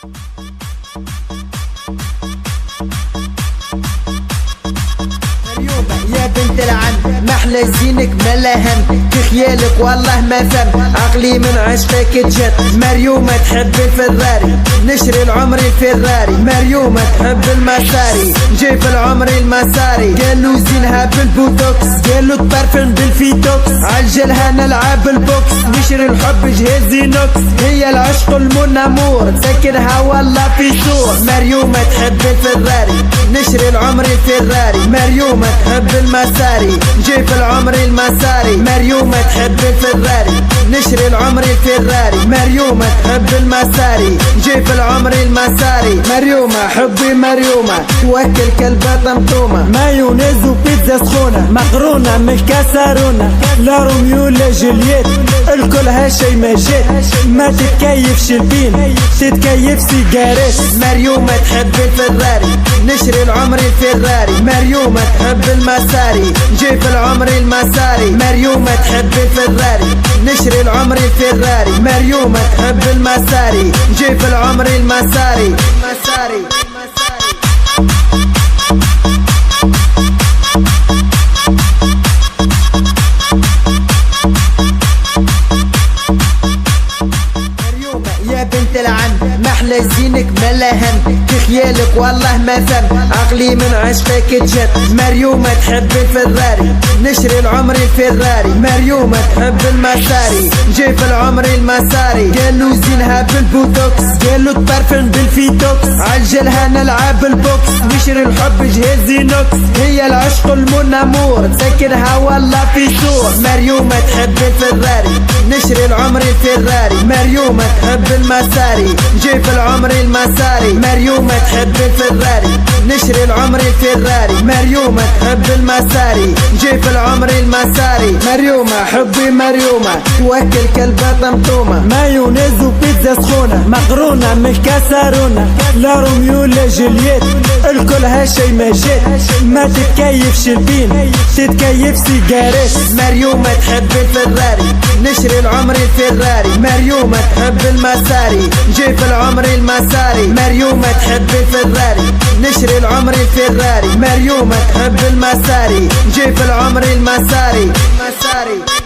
يا بنت العم محلى زينك ملا هم، في خيالك والله ما فهم، عقلي من عشقك اتجد. مريومة تحب الفراري، نشري العمر الفراري. مريومة تحب المساري، جيب العمر المساري. قالوا زينها بالبوتوكس، قالوا تبرفن بالفيتوكس. عالجلها نلعب البوكس، نشري الحب جهازي نوكس. هي العشق المنامور، تسكنها والله في سور. مريومة تحب الفراري، نشري العمر الفراري. مريومة تحب المساري، جيب العمر المساري. مريومة تحب الفراري، نشري العمر الفراري. مريومة تحب المساري، جيب العمر المساري. مريومة حبي مريومة، توكل كلبة طمطومة. مايونيز وبيتزا سخونة، مقرونة من كاسرونة. لا روميو لا جولييت، الكل هالشي ما جيت. ما تتكيفش البين، تتكيف سيجاريت. مريومة تحب الفراري، نشري العمر الفراري. مريومة تحب المساري، جيب العمر المساري. مريومة تحب الفراري، نشري العمر الفراري. مريومة تحب المساري، جيب العمر المساري. مساري يا بنت العم محلى زينك ملا هم، في خيالك والله ما فهم، عقلي من عشقك اتجد. مريومة تحب الفراري، نشري العمر الفراري. مريومة تحب المساري، جيب العمر المساري. قالوا زينها بالبوتوكس، قالوا تبرفن بالفيتوكس. عالجلها نلعب البوكس، نشري الحب جهازي نوكس. هي العشق المنامور، تسكنها والله في سور. مريومة تحب الفراري، نشري العمر الفراري. مريومة تحب المساري، جيب العمر المساري. مريومة تحب الفراري، نشري العمر الفراري. مريومة تحب المساري، جيب العمر المساري. مريومة حبي مريومة، توكل كلبة طمطومة. مايونيز وبيتزا سخونة، مقرونة من كاسرونة. لا روميو لا جولييت، الكل هالشي ما جيت. ما تتكيفش البين، تتكيف سيجاريت. مريومة تحب الفراري، نشري العمر الفراري. مريومة تحب المساري، جيب العمر المساري. مريومة تحب الفراري، نشري العمر الفراري. مريومة تحب المساري، جيب العمر المساري. مساري